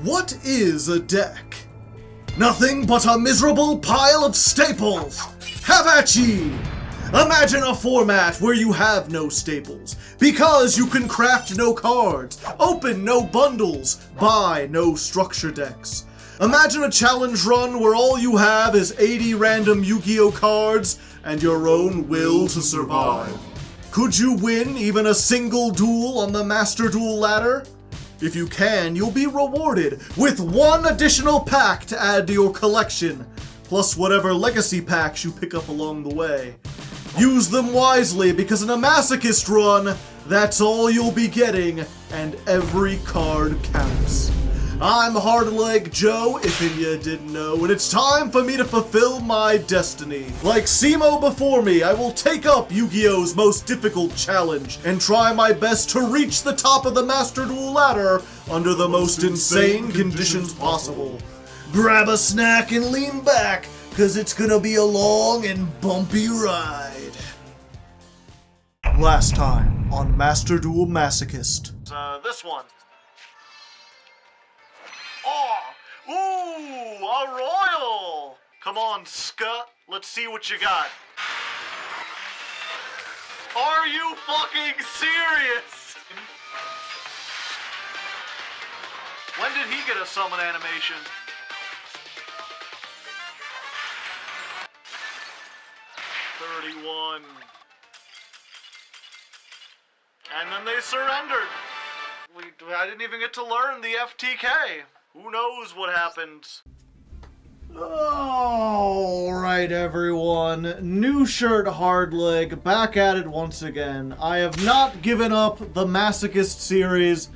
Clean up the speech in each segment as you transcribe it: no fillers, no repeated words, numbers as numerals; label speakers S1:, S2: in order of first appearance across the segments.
S1: What is a deck? Nothing but a miserable pile of staples! Have at ye! Imagine a format where you have no staples, because you can craft no cards, open no bundles, buy no structure decks. Imagine a challenge run where all you have is 80 random Yu-Gi-Oh cards and your own will to survive. Could you win even a single duel on the Master Duel ladder? If you can, you'll be rewarded with one additional pack to add to your collection, plus whatever legacy packs you pick up along the way. Use them wisely, because in a Masochist run, that's all you'll be getting, and every card counts. I'm Hardleg Joe, if you didn't know, and it's time for me to fulfill my destiny. Like Simo before me, I will take up Yu-Gi-Oh's most difficult challenge and try my best to reach the top of the Master Duel ladder under the most insane conditions possible. Grab a snack and lean back, cause it's gonna be a long and bumpy ride. Last time on Master Duel Masochist. This one. Oh! Ooh! A royal! Come on, Ska. Let's see what you got. Are you fucking serious? When did he get a summon animation? $31. And then they surrendered. I didn't even get to learn the FTK. Who knows what happens? Alright everyone, new shirt Hardleg, back at it once again. I have not given up the Masochist series,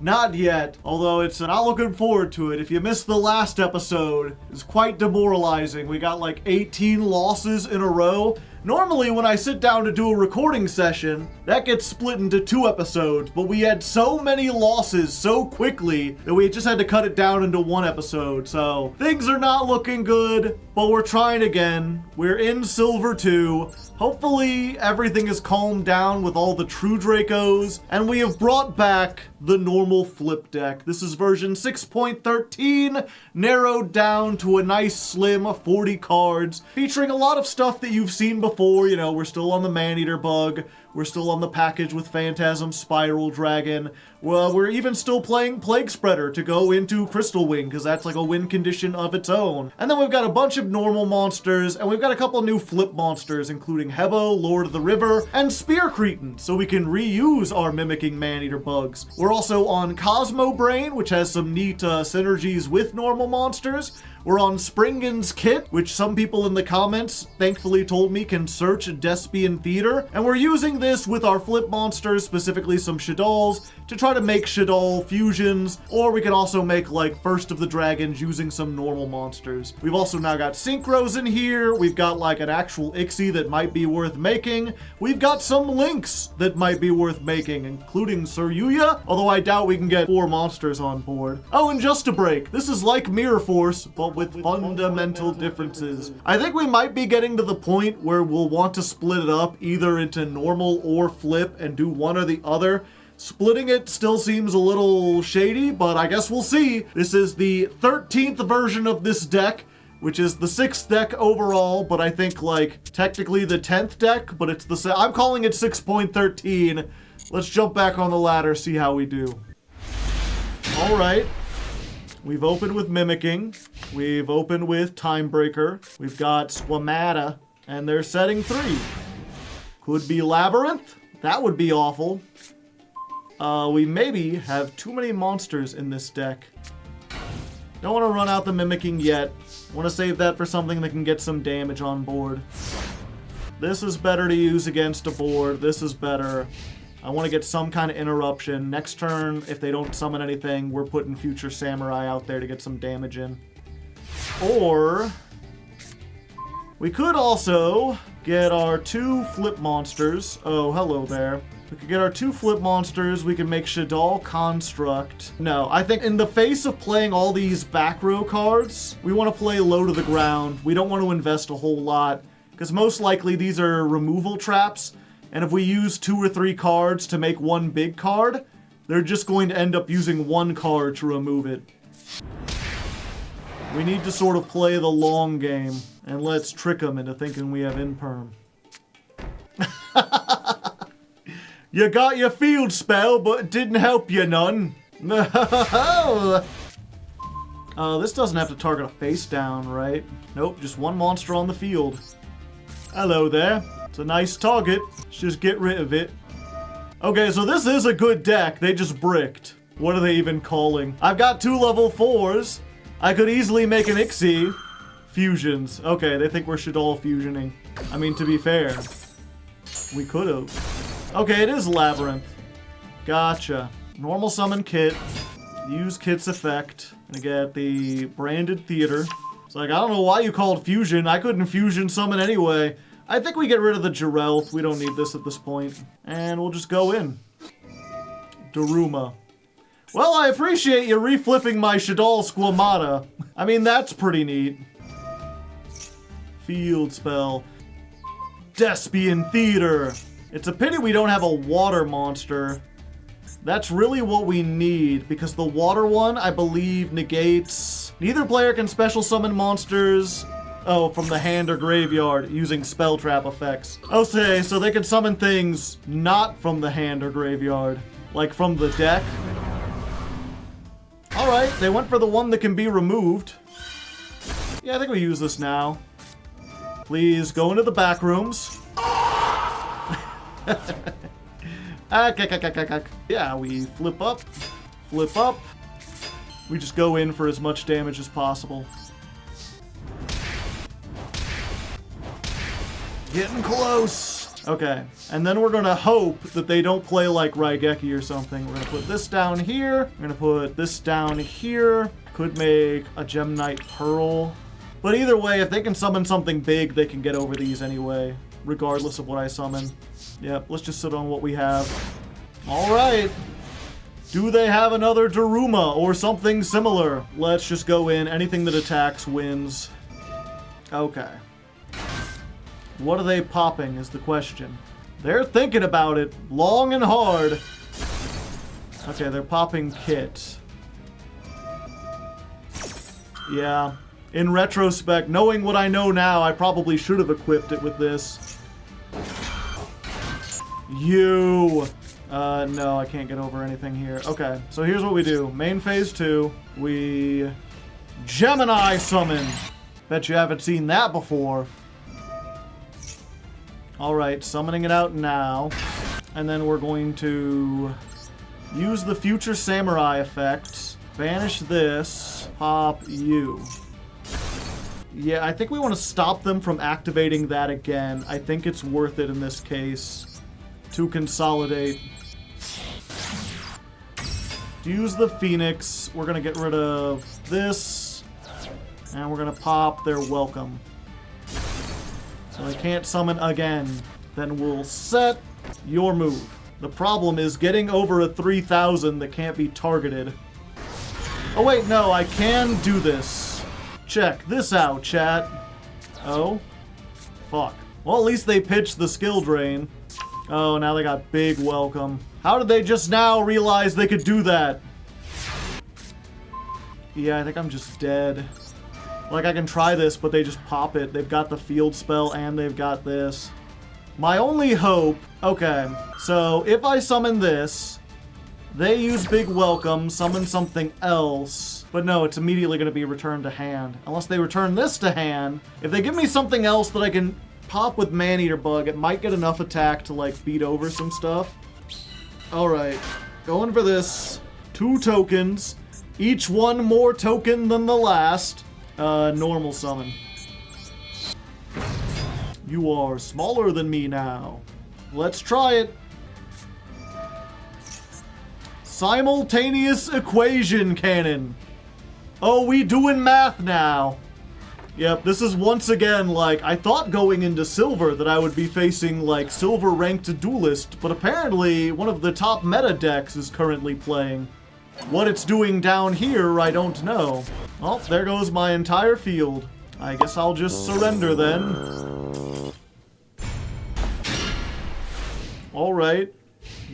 S1: not yet, although it's not looking forward to it. If you missed the last episode, it's quite demoralizing. We got like 18 losses in a row. Normally, when I sit down to do a recording session, that gets split into 2 episodes, but we had so many losses so quickly that we just had to cut it down into 1 episode. So things are not looking good, but we're trying again. We're in Silver 2. Hopefully everything is calmed down with all the True Dracos, and we have brought back the normal flip deck. This is version 6.13, narrowed down to a nice slim 40 cards, featuring a lot of stuff that you've seen before. You know, we're still on the Maneater bug, we're still on the package with Phantasm Spiral Dragon. Well, we're even still playing Plague Spreader to go into Crystal Wing, because that's like a win condition of its own. And then we've got a bunch of normal monsters, and we've got a couple new flip monsters, including Hebo, Lord of the River, and Spear Cretin, so we can reuse our mimicking Maneater bugs. We're also on Cosmo Brain, which has some neat synergies with normal monsters. We're on Springen's Kit, which some people in the comments thankfully told me can search Despian Theater. And we're using this with our flip monsters, specifically some Shaddolls, to try to make Shaddol fusions, or we can also make like First of the Dragons using some normal monsters. We've also now got Synchros in here. We've got like an actual Ixie that might be worth making. We've got some Links that might be worth making, including Sir Yuya, although I doubt we can get 4 monsters on board. Oh, and just a break, this is like Mirror Force, but with fundamental differences. I think we might be getting to the point where we'll want to split it up either into normal or flip and do one or the other. Splitting it still seems a little shady, but I guess we'll see. This is the 13th version of this deck, which is the 6th deck overall, but I think like technically the 10th deck, but it's the I'm calling it 6.13. Let's jump back on the ladder, see how we do. All right. We've opened with Mimicking. We've opened with Timebreaker. We've got Squamata, and they're setting 3. Could be Labyrinth. That would be awful. We maybe have too many monsters in this deck. Don't want to run out the Mimicking yet. Want to save that for something that can get some damage on board. This is better to use against a board. This is better. I want to get some kind of interruption. Next turn, if they don't summon anything, we're putting Future Samurai out there to get some damage in. Or we could also get our 2 flip monsters. Oh, hello there. We could get our 2 flip monsters. We can make Shaddol Construct. No, I think in the face of playing all these back row cards, we want to play low to the ground. We don't want to invest a whole lot, because most likely these are removal traps. And if we use 2 or 3 cards to make one big card, they're just going to end up using 1 card to remove it. We need to sort of play the long game, and let's trick them into thinking we have imperm. You got your field spell, but it didn't help you none. This doesn't have to target a face down, right? Nope, just one monster on the field. Hello there. It's a nice target. Let's just get rid of it. Okay, so this is a good deck. They just bricked. What are they even calling? I've got 2 level 4s. I could easily make an Ixie. Fusions. Okay, they think we're Shaddoll fusioning. I mean, to be fair, we could've. Okay, it is Labyrinth. Gotcha. Normal summon Kit. Use Kit's effect. Gonna get the branded theater. It's like, I don't know why you called fusion. I couldn't fusion summon anyway. I think we get rid of the Jirelth. We don't need this at this point. And we'll just go in. Daruma. Well, I appreciate you reflipping my Shaddoll Squamata. I mean, that's pretty neat. Field spell. Despian Theater. It's a pity we don't have a water monster. That's really what we need, because the water one, I believe, negates... Neither player can special summon monsters, from the hand or graveyard, using spell trap effects. Okay, so they can summon things not from the hand or graveyard, like from the deck. Alright, they went for the one that can be removed. Yeah, I think we use this now. Please, go into the back rooms. Yeah, we flip up. We just go in for as much damage as possible. Getting close. Okay, and then we're gonna hope that they don't play like Raigeki or something. We're gonna put this down here. We're gonna put this down here. Could make a Gemnite Pearl. But either way, if they can summon something big, they can get over these anyway, regardless of what I summon. Yep, let's just sit on what we have. Alright. Do they have another Daruma or something similar? Let's just go in. Anything that attacks wins. Okay. What are they popping is the question. They're thinking about it long and hard. Okay, they're popping Kit. Yeah. In retrospect, knowing what I know now, I probably should have equipped it with this. No, I can't get over anything here. Okay, so here's what we do. Main phase 2, we Gemini summon. Bet you haven't seen that before. Alright, summoning it out now. And then we're going to use the Future Samurai effect. Banish this. Pop you. Yeah, I think we want to stop them from activating that again. I think it's worth it in this case to consolidate. Use the Phoenix. We're going to get rid of this. And we're going to pop their welcome. So they can't summon again. Then we'll set your move. The problem is getting over a 3000 that can't be targeted. Oh wait, no, I can do this. Check this out, chat. Oh. Fuck. Well, at least they pitched the skill drain. Oh, now they got big welcome. How did they just now realize they could do that? Yeah, I think I'm just dead. Like, I can try this, but they just pop it. They've got the field spell, and they've got this. My only hope... Okay, so if I summon this, they use big welcome, summon something else. But no, it's immediately going to be returned to hand. Unless they return this to hand. If they give me something else that I can pop with Maneater Bug, it might get enough attack to, like, beat over some stuff. Alright, going for this. 2 tokens. Each one more token than the last. Normal summon. You are smaller than me now. Let's try it. Simultaneous equation cannon. Oh, we doing math now. Yep, this is once again, like, I thought going into Silver that I would be facing, like, Silver ranked duelist, but apparently one of the top meta decks is currently playing. What it's doing down here, I don't know. Well, there goes my entire field. I guess I'll just surrender then. Alright.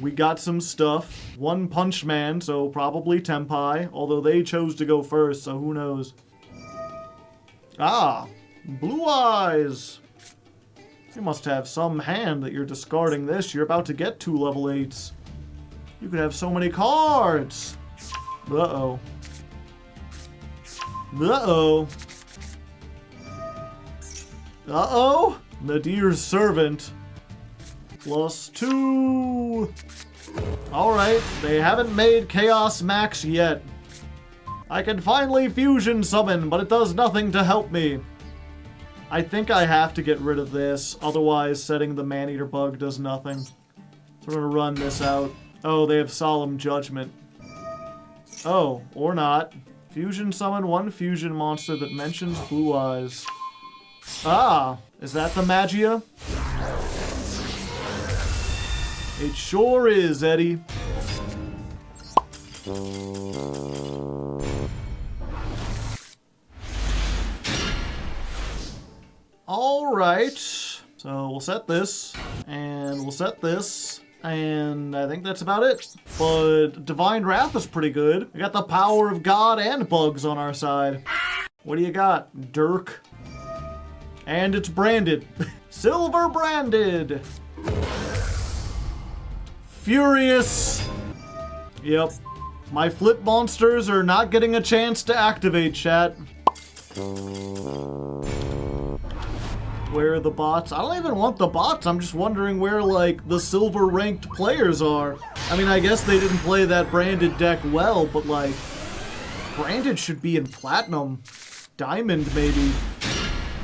S1: We got some stuff. One Punch Man, so probably Tenpai. Although they chose to go first, so who knows. Ah, Blue Eyes. You must have some hand that you're discarding this. You're about to get 2 level 8s. You could have so many cards. Uh-oh. Uh-oh. Uh-oh. Nadir's Servant. +2. Alright, they haven't made Chaos Max yet. I can finally fusion summon, but it does nothing to help me. I think I have to get rid of this, otherwise setting the Maneater bug does nothing. So we're gonna run this out. Oh, they have Solemn Judgment. Oh, or not. Fusion summon 1 fusion monster that mentions Blue Eyes. Ah, is that the Magia? It sure is, Eddie. Alright, so we'll set this, and we'll set this, and I think that's about it. But Divine Wrath is pretty good. We got the power of God and bugs on our side. What do you got? Dirk. And it's branded. Silver branded. Furious. Yep. My flip monsters are not getting a chance to activate, chat. Where are the bots? I don't even want the bots. I'm just wondering where, like, the silver ranked players are. I mean, I guess they didn't play that branded deck well, but, like, branded should be in platinum. Diamond, maybe.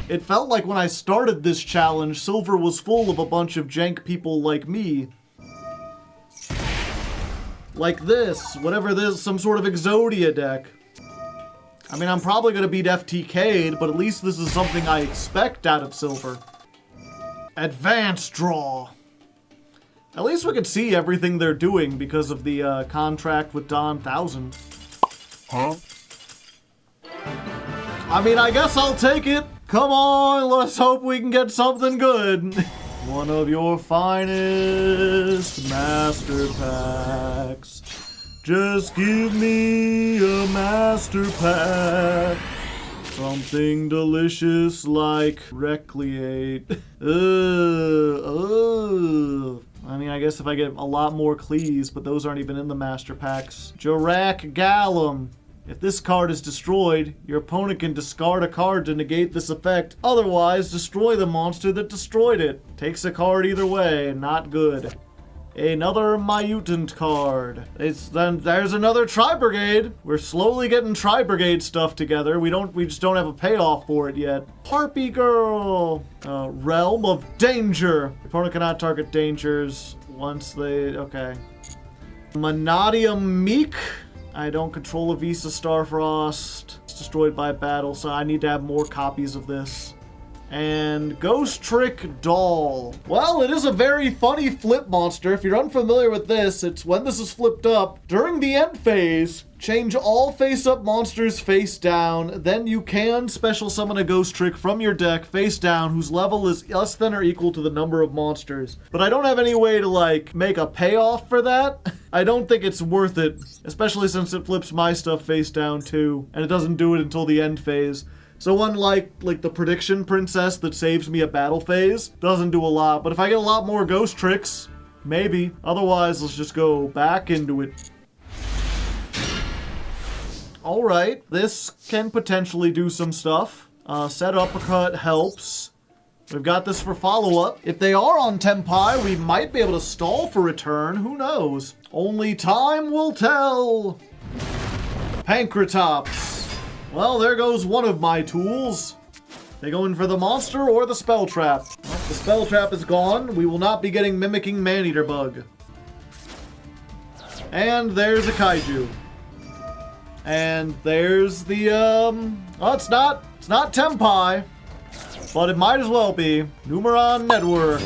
S1: It felt like when I started this challenge, silver was full of a bunch of jank people like me. Like this, whatever this, some sort of Exodia deck. I mean, I'm probably gonna beat FTK'd, but at least this is something I expect out of silver. Advanced draw. At least we can see everything they're doing because of the contract with Don 1000.
S2: Huh?
S1: I mean, I guess I'll take it. Come on, let's hope we can get something good. One of your finest master packs. Just give me a master pack. Something delicious like Recreate. I mean, I guess if I get a lot more Clees, but those aren't even in the master packs. Jarak Gallum. If this card is destroyed, your opponent can discard a card to negate this effect. Otherwise, destroy the monster that destroyed it. Takes a card either way, not good. Another Mutant card. Then there's another Tri-Brigade. We're slowly getting Tri-Brigade stuff together. We just don't have a payoff for it yet. Harpy Girl. Realm of Danger. Your opponent cannot target dangers once they... Okay. Manadium Meek. I don't control a Visa Starfrost. It's destroyed by battle, so I need to have more copies of this. And Ghost Trick Doll. Well, it is a very funny flip monster. If you're unfamiliar with this, it's when this is flipped up. During the end phase, change all face-up monsters face down. Then you can special summon a Ghost Trick from your deck face down whose level is less than or equal to the number of monsters. But I don't have any way to, like, make a payoff for that. I don't think it's worth it, especially since it flips my stuff face down too, and it doesn't do it until the end phase. So unlike, the Prediction Princess that saves me a battle phase, doesn't do a lot. But if I get a lot more Ghost Tricks, maybe. Otherwise, let's just go back into it. Alright, this can potentially do some stuff. Set Uppercut helps. We've got this for follow-up. If they are on Tenpai, we might be able to stall for return. Who knows? Only time will tell. Pankratops. Well, there goes one of my tools. They go in for the monster or the spell trap. Well, the spell trap is gone. We will not be getting Mimicking Maneater Bug. And there's a Kaiju. And there's the, oh, it's not Tenpai. But it might as well be. Numeron Network.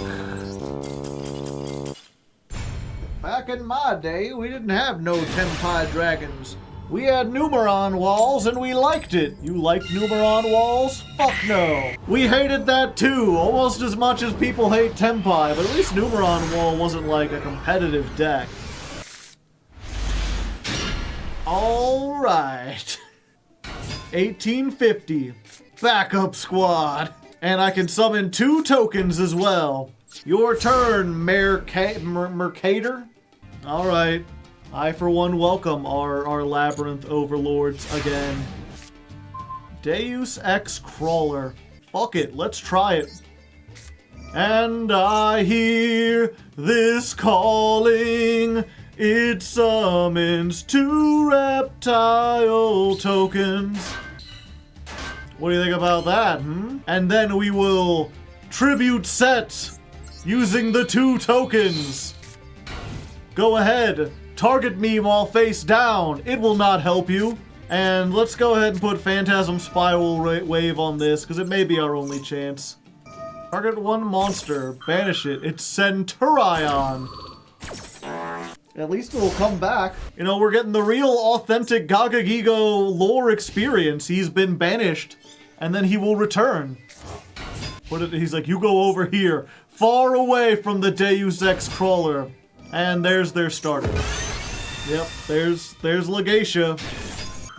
S1: Back in my day, we didn't have no Tenpai dragons. We had Numeron walls and we liked it. You liked Numeron walls? Fuck no. We hated that too, almost as much as people hate Tempai, but at least Numeron wall wasn't like a competitive deck. Alright. 1850. Backup squad. And I can summon 2 tokens as well. Your turn, Mercator. Alright. I, for one, welcome our Labyrinth Overlords again. Deus Ex Crawler. Fuck it, let's try it. And I hear this calling. It summons 2 reptile tokens. What do you think about that, And then we will tribute set using the 2 tokens. Go ahead. Target me while face down. It will not help you. And let's go ahead and put Phantasm Spiral Wave on this, because it may be our only chance. Target 1 monster. Banish it. It's Centurion. At least it'll come back. You know, we're getting the real authentic Gagagigo lore experience. He's been banished, and then he will return. He's like, you go over here, far away from the Deus Ex Crawler. And there's their starter. Yep, there's Legacia.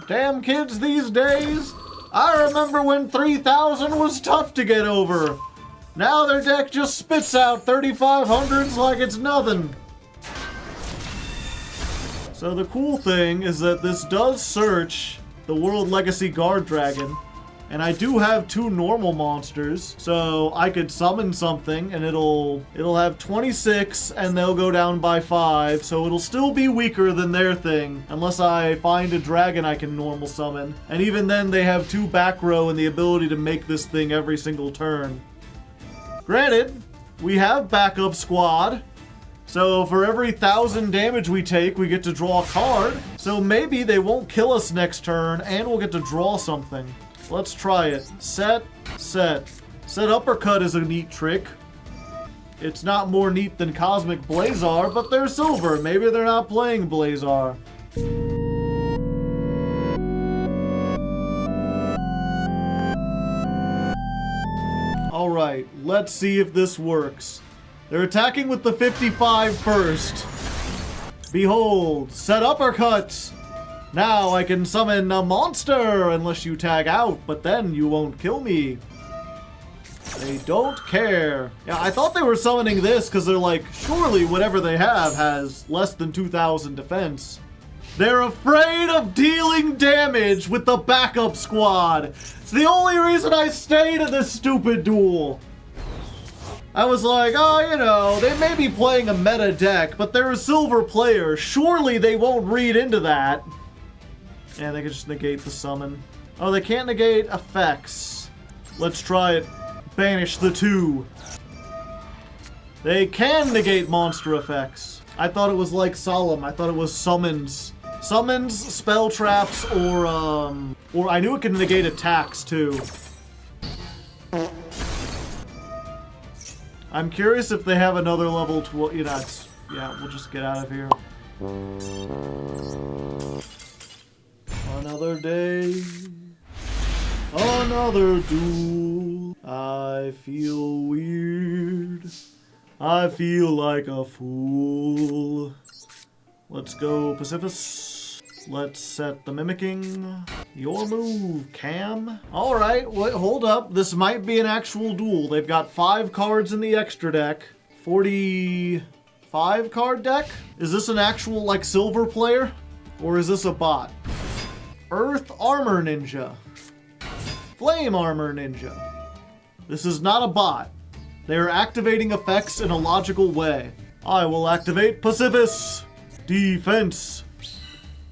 S1: Damn kids these days. I remember when 3000 was tough to get over. Now their deck just spits out 3500s like it's nothing. So the cool thing is that this does search the World Legacy Guard Dragon. And I do have 2 normal monsters, so I could summon something and it'll have 26 and they'll go down by 5, so it'll still be weaker than their thing, unless I find a dragon I can normal summon. And even then they have 2 back row and the ability to make this thing every single turn. Granted, we have backup squad, so for every 1000 damage we take, we get to draw a card. So maybe they won't kill us next turn and we'll get to draw something. Let's try it. Set. Set Uppercut is a neat trick. It's not more neat than Cosmic Blazar, but they're silver. Maybe they're not playing Blazar. Alright, let's see if this works. They're attacking with the 55 first. Behold, Set Uppercut! Now I can summon a monster unless you tag out, but then you won't kill me. They don't care. Yeah, I thought they were summoning this because they're like, surely whatever they have has less than 2000 defense. They're afraid of dealing damage with the backup squad. It's the only reason I stayed in this stupid duel. I was like, oh, you know, they may be playing a meta deck, but they're a silver player. Surely they won't read into that. Yeah, they can just negate the summon. Oh, they can't negate effects. Let's try it. Banish the 2. They can negate monster effects. I thought it was like Solemn. I thought it was summons. Summons, spell traps, or I knew it could negate attacks too. I'm curious if they have another level 12. You know, yeah, we'll just get out of here. Another day, another duel. I feel weird. I feel like a fool. Let's go, Pacifist. Let's set the mimicking. Your move, Cam. Alright, wait, hold up. This might be an actual duel. They've got 5 cards in the extra deck. 45 card deck? Is this an actual, like, silver player? Or is this a bot? Earth Armor Ninja. Flame Armor Ninja. This is not a bot. They are activating effects in a logical way. I will activate Pacifist. Defense.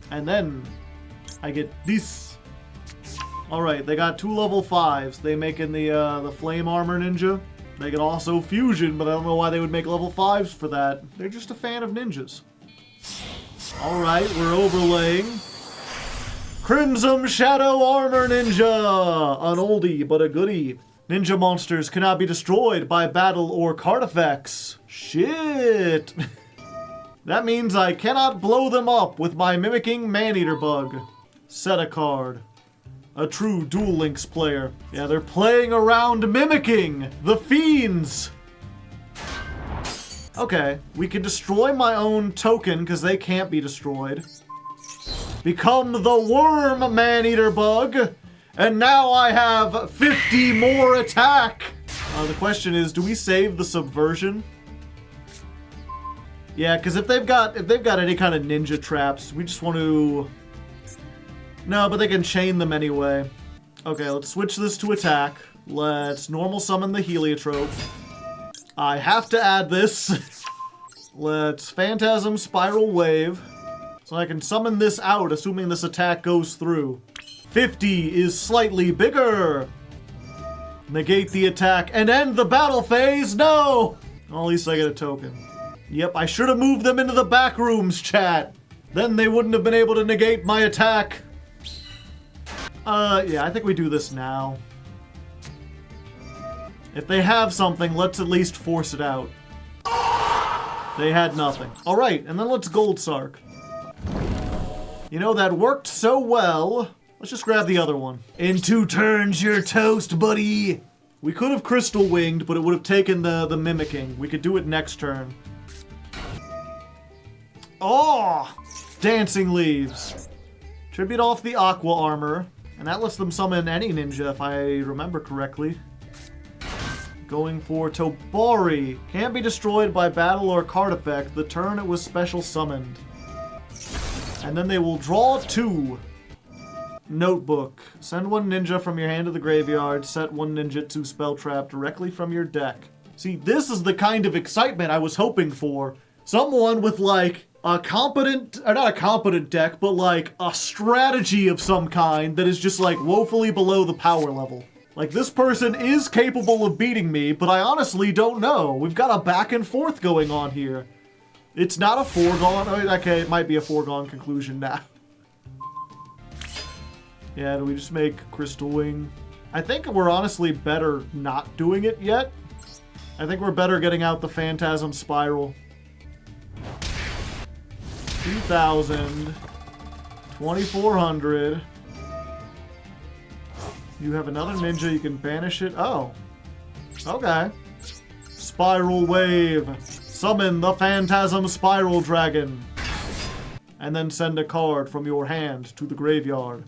S1: And then I get this. Alright, they got 2 level 5s. They make in the Flame Armor Ninja. They can also Fusion, but I don't know why they would make level 5s for that. They're just a fan of ninjas. Alright, we're overlaying Crimson Shadow Armor Ninja! An oldie, but a goodie. Ninja monsters cannot be destroyed by battle or card effects. Shit! That means I cannot blow them up with my mimicking man-eater bug. Set a card. A true Duel Links player. Yeah, they're playing around mimicking the fiends. Okay, we can destroy my own token because they can't be destroyed. Become the worm man-eater bug. And now I have 50 more attack. The question is, do we save the subversion? Yeah, because if they've got any kind of ninja traps, we just want to... No, but they can chain them anyway. Okay, let's switch this to attack. Let's normal summon the heliotrope. I have to add this. Let's Phantasm Spiral Wave. So I can summon this out, assuming this attack goes through. 50 is slightly bigger. Negate the attack and end the battle phase. No! Well, at least I get a token. Yep, I should have moved them into the back rooms, chat. Then they wouldn't have been able to negate my attack. Yeah, I think we do this now. If they have something, let's at least force it out. They had nothing. Alright, and then let's Gold Sark. You know, that worked so well. Let's just grab the other one. In 2 turns, you're toast, buddy. We could have Crystal Winged, but it would have taken the mimicking. We could do it next turn. Oh! Dancing Leaves. Tribute off the Aqua Armor. And that lets them summon any ninja, if I remember correctly. Going for Tobari. Can't be destroyed by battle or card effect the turn it was special summoned. And then they will draw 2. Notebook. Send 1 ninja from your hand to the graveyard. Set 1 ninjutsu spell trap directly from your deck. See, this is the kind of excitement I was hoping for. Someone with, like, a competent, or not a competent deck, but, like, a strategy of some kind that is just, like, woefully below the power level. Like, this person is capable of beating me, but I honestly don't know. We've got a back and forth going on here. It's not a foregone, okay, it might be a foregone conclusion now. Yeah, do we just make Crystal Wing? I think we're honestly better not doing it yet. I think we're better getting out the Phantasm Spiral. 2,000. 2,400. You have another ninja, you can banish it. Oh. Okay. Spiral Wave. Summon the Phantasm Spiral Dragon. And then send a card from your hand to the graveyard.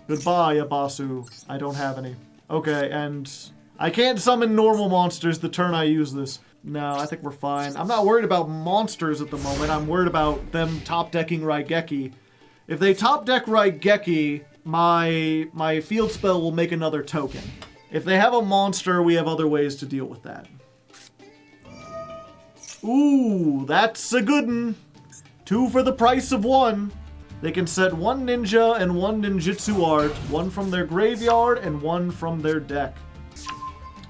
S1: Goodbye, Abasu. I don't have any. Okay, and I can't summon normal monsters the turn I use this. No, I think we're fine. I'm not worried about monsters at the moment. I'm worried about them top-decking Raigeki. If they top-deck Raigeki, my field spell will make another token. If they have a monster, we have other ways to deal with that. Ooh, that's a good one. 2 for the price of 1. They can set 1 ninja and 1 ninjutsu art, 1 from their graveyard and 1 from their deck.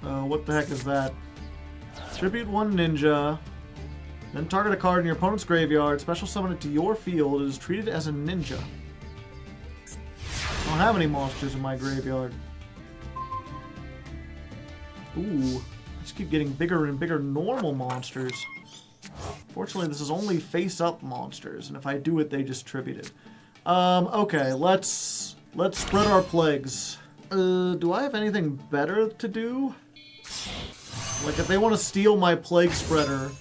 S1: What the heck is that? Tribute 1 ninja, then target a card in your opponent's graveyard, special summon it to your field, it is treated as a ninja. I don't have any monsters in my graveyard. Ooh, I just keep getting bigger and bigger normal monsters. Fortunately, this is only face-up monsters, and if I do it, they just tribute it. Okay, let's spread our plagues. Do I have anything better to do? Like, if they want to steal my plague spreader,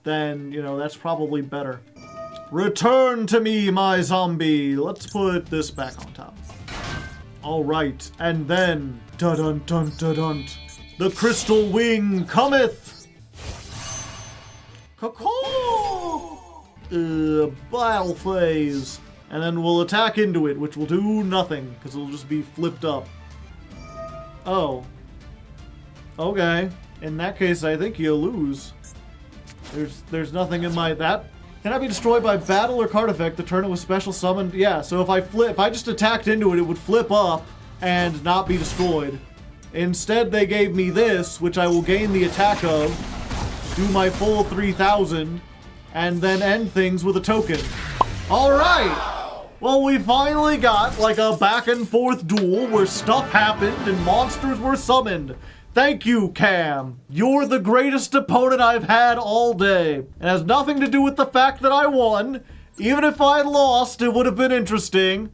S1: then, you know, that's probably better. Return to me, my zombie! Let's put this back on top. Alright, and then, dun-dun-dun-dun-dun, the Crystal Wing cometh! Caw-caw! Battle phase. And then we'll attack into it, which will do nothing, because it'll just be flipped up. Oh. Okay. In that case, I think you lose. There's nothing in my... That... Can I be destroyed by battle or card effect the turn it was special summoned? Yeah, so if I just attacked into it, it would flip up and not be destroyed. Instead, they gave me this, which I will gain the attack of, do my full 3,000, and then end things with a token. Alright! Well, we finally got, like, a back and forth duel where stuff happened and monsters were summoned. Thank you, Cam. You're the greatest opponent I've had all day. It has nothing to do with the fact that I won. Even if I lost, it would have been interesting.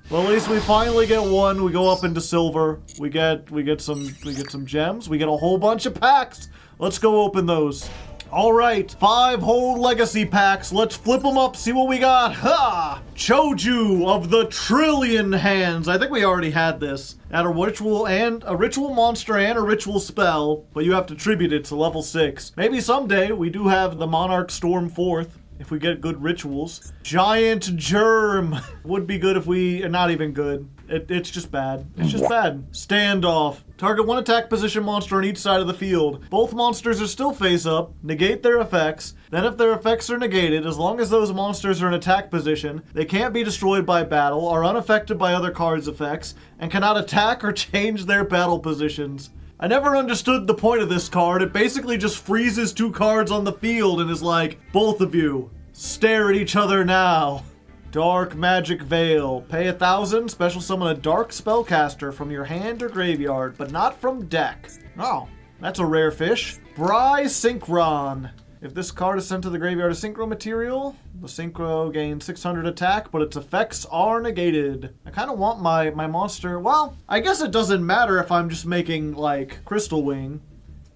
S1: Well, at least we finally get one. We go up into silver. We get some gems. We get a whole bunch of packs. Let's go open those. All right, 5 whole legacy packs. Let's flip them up, see what we got. Ha! Choju of the Trillion Hands. I think we already had this. Add a ritual monster and a ritual spell, but you have to tribute it to level 6. Maybe someday we do have the Monarch Storm 4th. If we get good rituals. Giant Germ. Would be good if we... Not even good. It's just bad. It's just bad. Standoff. Target 1 attack position monster on each side of the field. Both monsters are still face up. Negate their effects. Then if their effects are negated, as long as those monsters are in attack position, they can't be destroyed by battle, are unaffected by other cards' effects, and cannot attack or change their battle positions. I never understood the point of this card. It basically just freezes 2 cards on the field and is like, both of you, stare at each other now. Dark Magic Veil. Pay 1,000, special summon a dark spellcaster from your hand or graveyard, but not from deck. Oh, that's a rare fish. Bry Synchron. If this card is sent to the graveyard as Synchro material, the Synchro gains 600 attack, but its effects are negated. I kind of want my monster... Well, I guess it doesn't matter if I'm just making, like, Crystal Wing.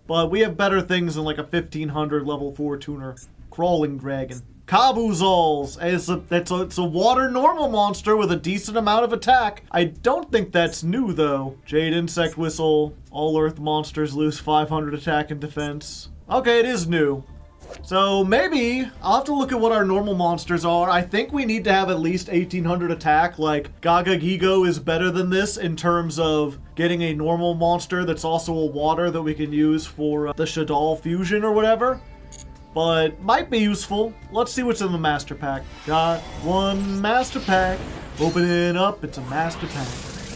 S1: But we have better things than, like, a 1,500 level 4 tuner. Crawling Dragon. Kabuzals. It's a water normal monster with a decent amount of attack. I don't think that's new, though. Jade Insect Whistle. All Earth monsters lose 500 attack and defense. Okay, it is new. So maybe I'll have to look at what our normal monsters are. I think we need to have at least 1,800 attack. Like, Gaga Gigo is better than this in terms of getting a normal monster that's also a water that we can use for the Shadal fusion or whatever. But might be useful. Let's see what's in the master pack. Got one master pack. Open it up, it's a master pack.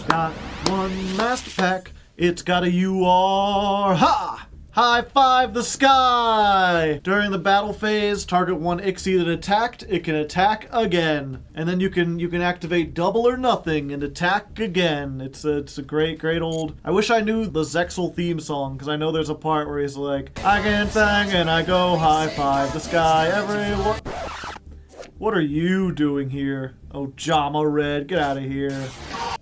S1: Got one master pack. It's got a UR. Ha! High five the sky! During the battle phase, target 1 Ixie that attacked, it can attack again. And then you can activate double or nothing and attack again. It's a great old... I wish I knew the Zexal theme song, because I know there's a part where he's like, I can bang and I go high five the sky, everyone... What are you doing here? Oh, Jama Red, get out of here.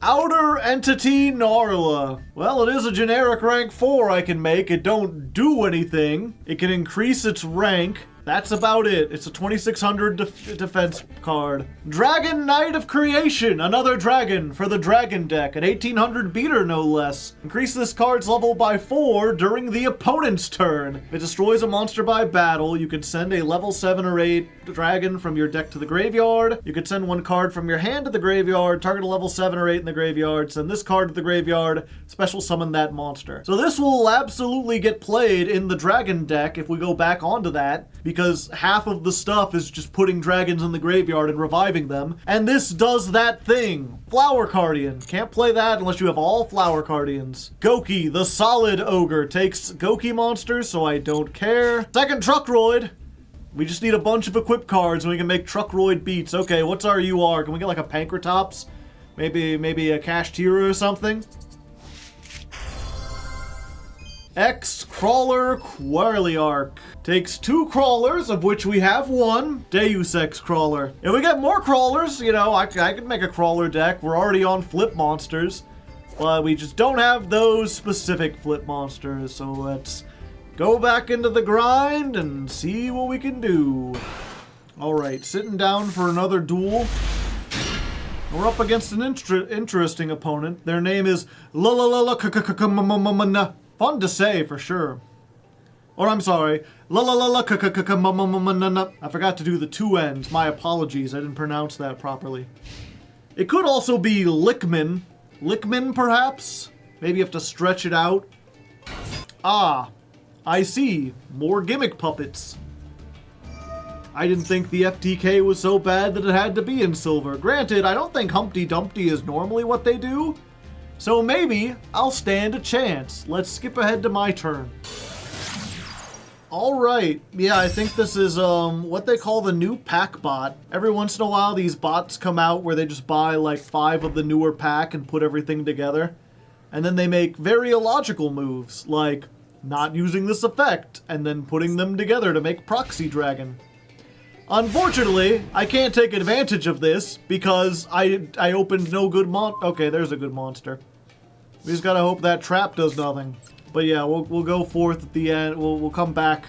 S1: Outer Entity Narla. Well, it is a generic rank 4 I can make. It don't do anything. It can increase its rank. That's about it. It's a 2,600 defense card. Dragon Knight of Creation. Another dragon for the dragon deck. An 1,800 beater, no less. Increase this card's level by 4 during the opponent's turn. If it destroys a monster by battle, you can send a level 7 or 8 dragon from your deck to the graveyard. You could send one card from your hand to the graveyard, target a level 7 or 8 in the graveyard, send this card to the graveyard, special summon that monster. So this will absolutely get played in the dragon deck if we go back onto that, because half of the stuff is just putting dragons in the graveyard and reviving them, and this does that thing. Flower Cardian. Can't play that unless you have all Flower Cardians. Goki, the Solid Ogre, takes Goki monsters, so I don't care. Second Truckroid. We just need a bunch of equip cards and we can make Truckroid beats. Okay, what's our UR? Can we get like a Pankratops? Maybe a Kashtira or something? X Crawler Quarliarch. Takes 2 crawlers, of which we have 1. Deus Ex Crawler. If we get more crawlers, you know, I could make a crawler deck. We're already on flip monsters. But we just don't have those specific flip monsters. So let's go back into the grind and see what we can do. Alright, sitting down for another duel. We're up against an interesting opponent. Their name is Fun to say, for sure. Or I'm sorry. I forgot to do the 2 ends. My apologies. I didn't pronounce that properly. It could also be Lickman. Lickman, perhaps? Maybe you have to stretch it out. Ah, I see. More gimmick puppets. I didn't think the FTK was so bad that it had to be in silver. Granted, I don't think Humpty Dumpty is normally what they do. So maybe I'll stand a chance. Let's skip ahead to my turn. Alright, yeah, I think this is what they call the new pack bot. Every once in a while these bots come out where they just buy like 5 of the newer pack and put everything together. And then they make very illogical moves, like not using this effect, and then putting them together to make Proxy Dragon. Unfortunately, I can't take advantage of this because I opened no good okay, there's a good monster. We just gotta hope that trap does nothing. But yeah, we'll go forth at the end. We'll come back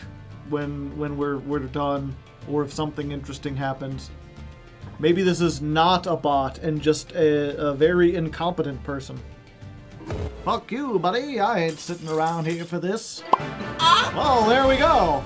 S1: when we're done, or if something interesting happens. Maybe this is not a bot and just a very incompetent person. Fuck you, buddy. I ain't sitting around here for this. Well, there we go.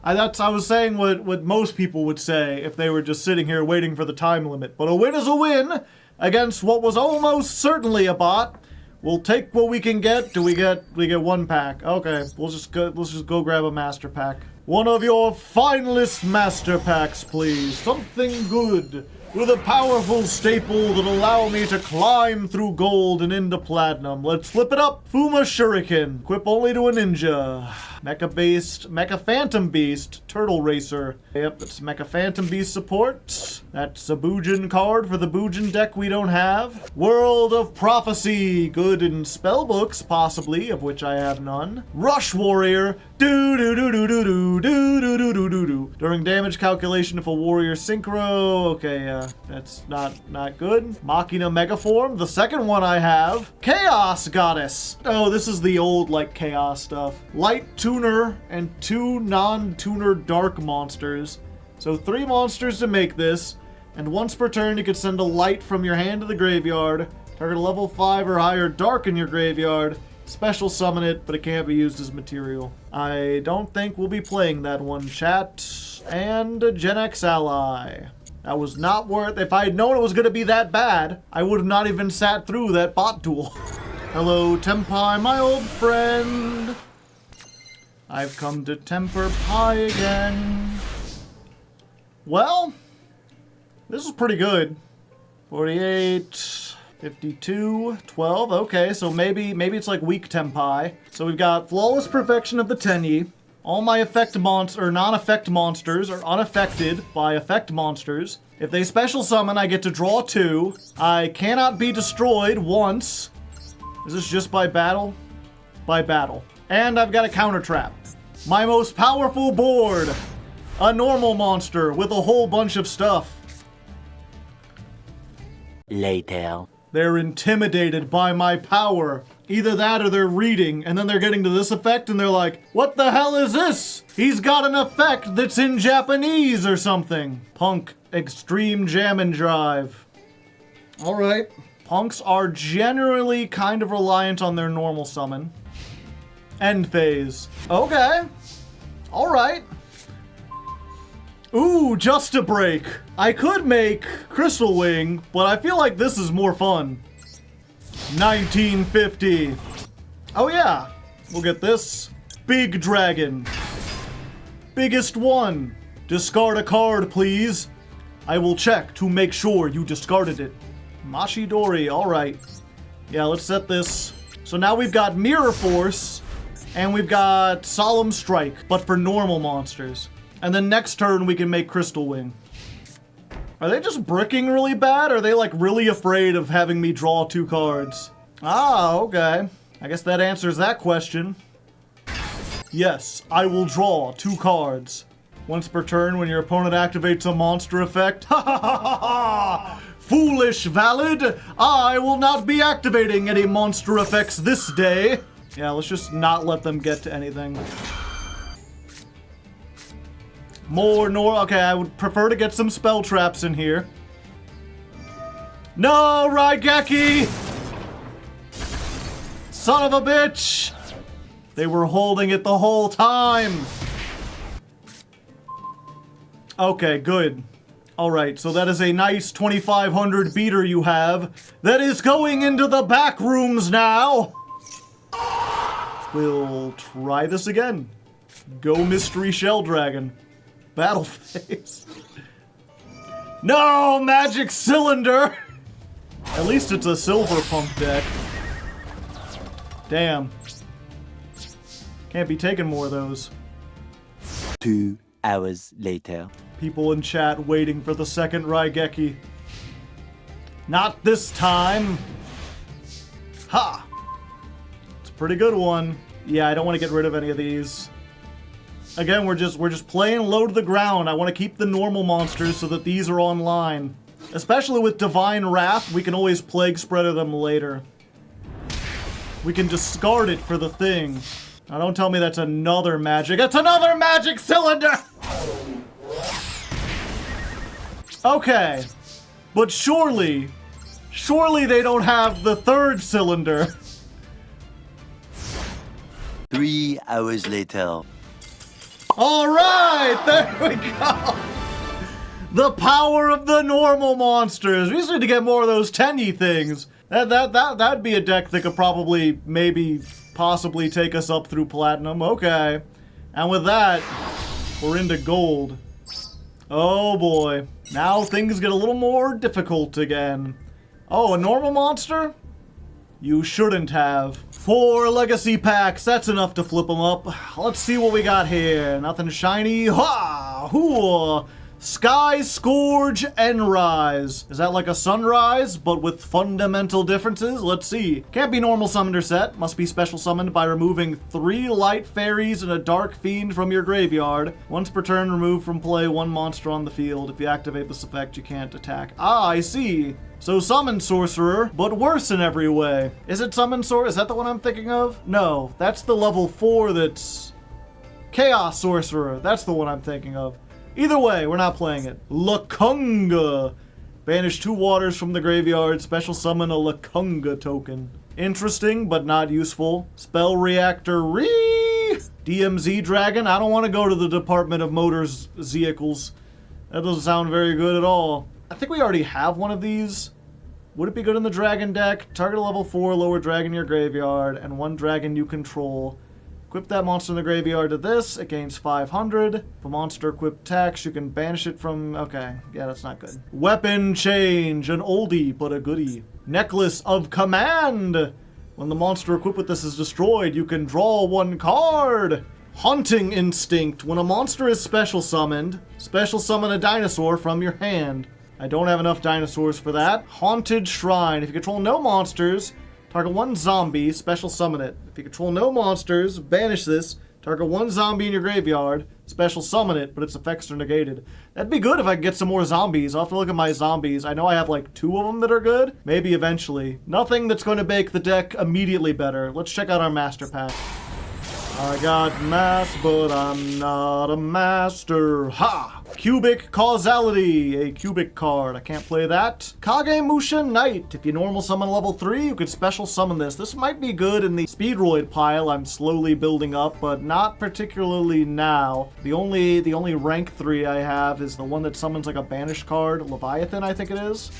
S1: I was saying what most people would say if they were just sitting here waiting for the time limit. But a win is a win against what was almost certainly a bot. We'll take what we can get. We get 1 pack. Okay, let's just go grab a master pack. One of your finalist master packs, please. Something good with a powerful staple that'll allow me to climb through gold and into platinum. Let's flip it up. Fuma Shuriken. Equip only to a ninja. Mecha Phantom Beast. Turtle Racer. Yep, that's Mecha Phantom Beast support. That's a Boojin card for the Boojin deck we don't have. World of Prophecy. Good in spellbooks, possibly, of which I have none. Rush Warrior. Do-do-do-do-do-do. During damage calculation, if a warrior synchro. Okay, that's not good. Machina Megaform. The second one I have. Chaos Goddess. Oh, this is the old, like, chaos stuff. Light Tuner and 2 non-tuner dark monsters. So 3 monsters to make this. And once per turn, you can send a light from your hand to the graveyard. Target a level 5 or higher dark in your graveyard. Special summon it, but it can't be used as material. I don't think we'll be playing that one, chat. And a Gen X ally. That was not worth... If I had known it was going to be that bad, I would have not even sat through that bot duel. Hello, Tempai, my old friend. I've come to temper pie again. Well, this is pretty good. 48... 52, 12, okay, so maybe it's like weak Tempai. So we've got Flawless Perfection of the Tenyi. All my non-effect monsters are unaffected by effect monsters. If they special summon, I get to draw 2. I cannot be destroyed once. Is this just by battle? By battle. And I've got a counter trap. My most powerful board. A normal monster with a whole bunch of stuff.
S2: Later.
S1: They're intimidated by my power. Either that or they're reading, and then they're getting to this effect, and they're like, what the hell is this? He's got an effect that's in Japanese or something. Punk Extreme Jam and Drive. Alright. Punks are generally kind of reliant on their normal summon. End phase. Okay. Alright. Ooh, just a break. I could make Crystal Wing, but I feel like this is more fun. 1950. Oh yeah, we'll get this. Big Dragon. Biggest one. Discard a card, please. I will check to make sure you discarded it. Mashidori, alright. Yeah, let's set this. So now we've got Mirror Force, and we've got Solemn Strike, but for normal monsters. And then next turn, we can make Crystal Wing. Are they just bricking really bad? Or are they, like, really afraid of having me draw 2 cards? Ah, okay. I guess that answers that question. Yes, I will draw 2 cards. Once per turn when your opponent activates a monster effect. Ha ha ha ha ha! Foolish Valid! I will not be activating any monster effects this day. Yeah, let's just not let them get to anything. Okay, I would prefer to get some spell traps in here. No, Raigeki! Son of a bitch! They were holding it the whole time! Okay, good. Alright, so that is a nice 2500 beater you have. That is going into the back rooms now! We'll try this again. Go Mystery Shell Dragon. Battle phase. No, Magic Cylinder! At least it's a silver punk deck. Damn. Can't be taking more of those.
S2: 2 hours later.
S1: People in chat waiting for the second Raigeki. Not this time. Ha! Pretty good one. Yeah, I don't want to get rid of any of these. Again, we're just playing low to the ground. I want to keep the normal monsters so that these are online. Especially with Divine Wrath, we can always Plague Spreader them later. We can discard it for the thing. Now don't tell me that's another magic. It's another magic cylinder! Okay. But surely they don't have the third cylinder.
S2: 3 hours later.
S1: Alright, there we go! The power of the normal monsters. We just need to get more of those Tenyi things. That'd be a deck that could probably, maybe, possibly take us up through Platinum. Okay. And with that, we're into Gold. Oh boy. Now things get a little more difficult again. Oh, a normal monster? You shouldn't have. 4 legacy packs, that's enough to flip them up. Let's see what we got here. Nothing shiny. Ha! Hoo! Sky Scourge and Rise. Is that like a sunrise, but with fundamental differences? Let's see. Can't be normal summoner set. Must be special summoned by removing 3 light fairies and a dark fiend from your graveyard. Once per turn, remove from play 1 monster on the field. If you activate this effect, you can't attack. Ah, I see. So Summon Sorcerer, but worse in every way. Is it Summon Sorcerer? Is that the one I'm thinking of? No, that's the level 4 that's Chaos Sorcerer. That's the one I'm thinking of. Either way, we're not playing it. Lakunga. Banish 2 waters from the graveyard. Special summon a Lakunga token. Interesting, but not useful. Spell Reactor DMZ Dragon. I don't want to go to the Department of Motors Vehicles. That doesn't sound very good at all. I think we already have one of these. Would it be good in the dragon deck? Target a level 4 lower dragon in your graveyard and 1 dragon you control. Equip that monster in the graveyard to this. It gains 500. If a monster equipped attacks, you can banish it from... Okay, yeah, that's not good. Weapon Change. An oldie, but a goodie. Necklace of Command. When the monster equipped with this is destroyed, you can draw 1 card. Hunting Instinct. When a monster is special summoned, special summon a dinosaur from your hand. I don't have enough dinosaurs for that. Haunted Shrine. If you control no monsters... Target 1 zombie, special summon it. If you control no monsters, banish this. Target 1 zombie in your graveyard, special summon it, but its effects are negated. That'd be good if I could get some more zombies. I'll have to look at my zombies. I know I have like 2 of them that are good. Maybe eventually. Nothing that's going to make the deck immediately better. Let's check out our master pack. I got mass, but I'm not a master. Ha! Cubic Causality, a cubic card. I can't play that. Kagemusha Knight. If you normal summon level 3, you could special summon this. This might be good in the Speedroid pile I'm slowly building up, but not particularly now. The only rank 3 I have is the one that summons like a banished card. Leviathan, I think it is.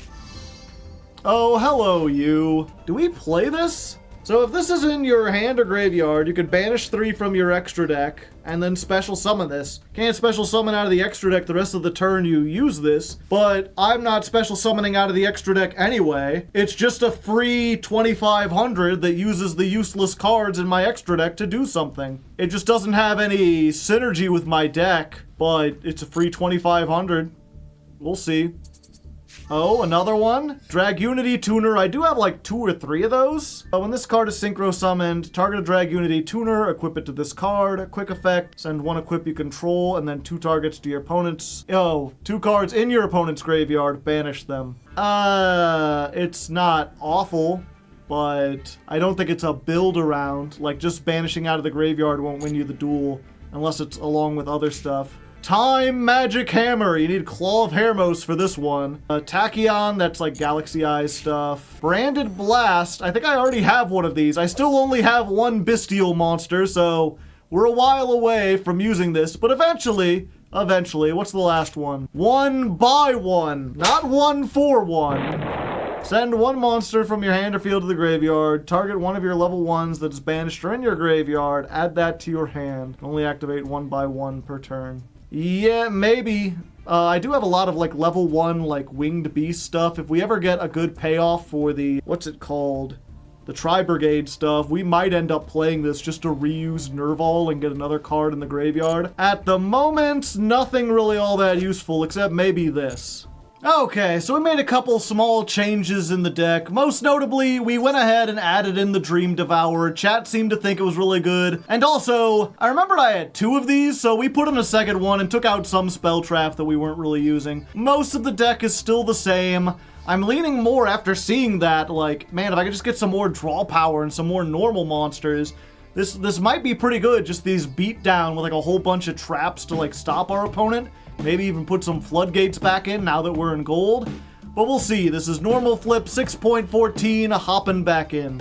S1: Oh, hello, you. Do we play this? So if this is in your hand or graveyard, you could banish 3 from your extra deck, and then special summon this. Can't special summon out of the extra deck the rest of the turn you use this, but I'm not special summoning out of the extra deck anyway. It's just a free 2500 that uses the useless cards in my extra deck to do something. It just doesn't have any synergy with my deck, but it's a free 2500. We'll see. Oh, another one? Drag Unity Tuner. I do have like 2 or 3 of those. When this card is synchro summoned, target a Drag Unity Tuner, equip it to this card. Quick effect, send 1 equip you control, and then 2 targets to your opponent's... 2 cards in your opponent's graveyard, banish them. It's not awful, but I don't think it's a build around. Like, just banishing out of the graveyard won't win you the duel, unless it's along with other stuff. Time Magic Hammer. You need Claw of Hermos for this one. Tachyon, that's like Galaxy Eyes stuff. Branded Blast. I think I already have one of these. I still only have 1 Bestial monster, so we're a while away from using this. But eventually, what's the last one? 1 by 1, not 1 for 1. Send 1 monster from your hand or field to the graveyard. Target 1 of your level 1s that is banished or in your graveyard. Add that to your hand. Only activate 1 by 1 per turn. Yeah, maybe. I do have a lot of like level 1 like winged beast stuff. If we ever get a good payoff for the, what's it called? The Tri-Brigade stuff, we might end up playing this just to reuse Nerval and get another card in the graveyard. At the moment, nothing really all that useful except maybe this. Okay, so we made a couple small changes in the deck. Most notably, we went ahead and added in the Dream Devourer. Chat seemed to think it was really good. And also, I remembered I had 2 of these, so we put in a second one and took out some spell trap that we weren't really using. Most of the deck is still the same. I'm leaning more after seeing that, like, man, if I could just get some more draw power and some more normal monsters, this might be pretty good. Just these beat down with like a whole bunch of traps to like stop our opponent. Maybe even put some floodgates back in now that we're in gold. But we'll see. This is normal flip 6.14, hopping back in.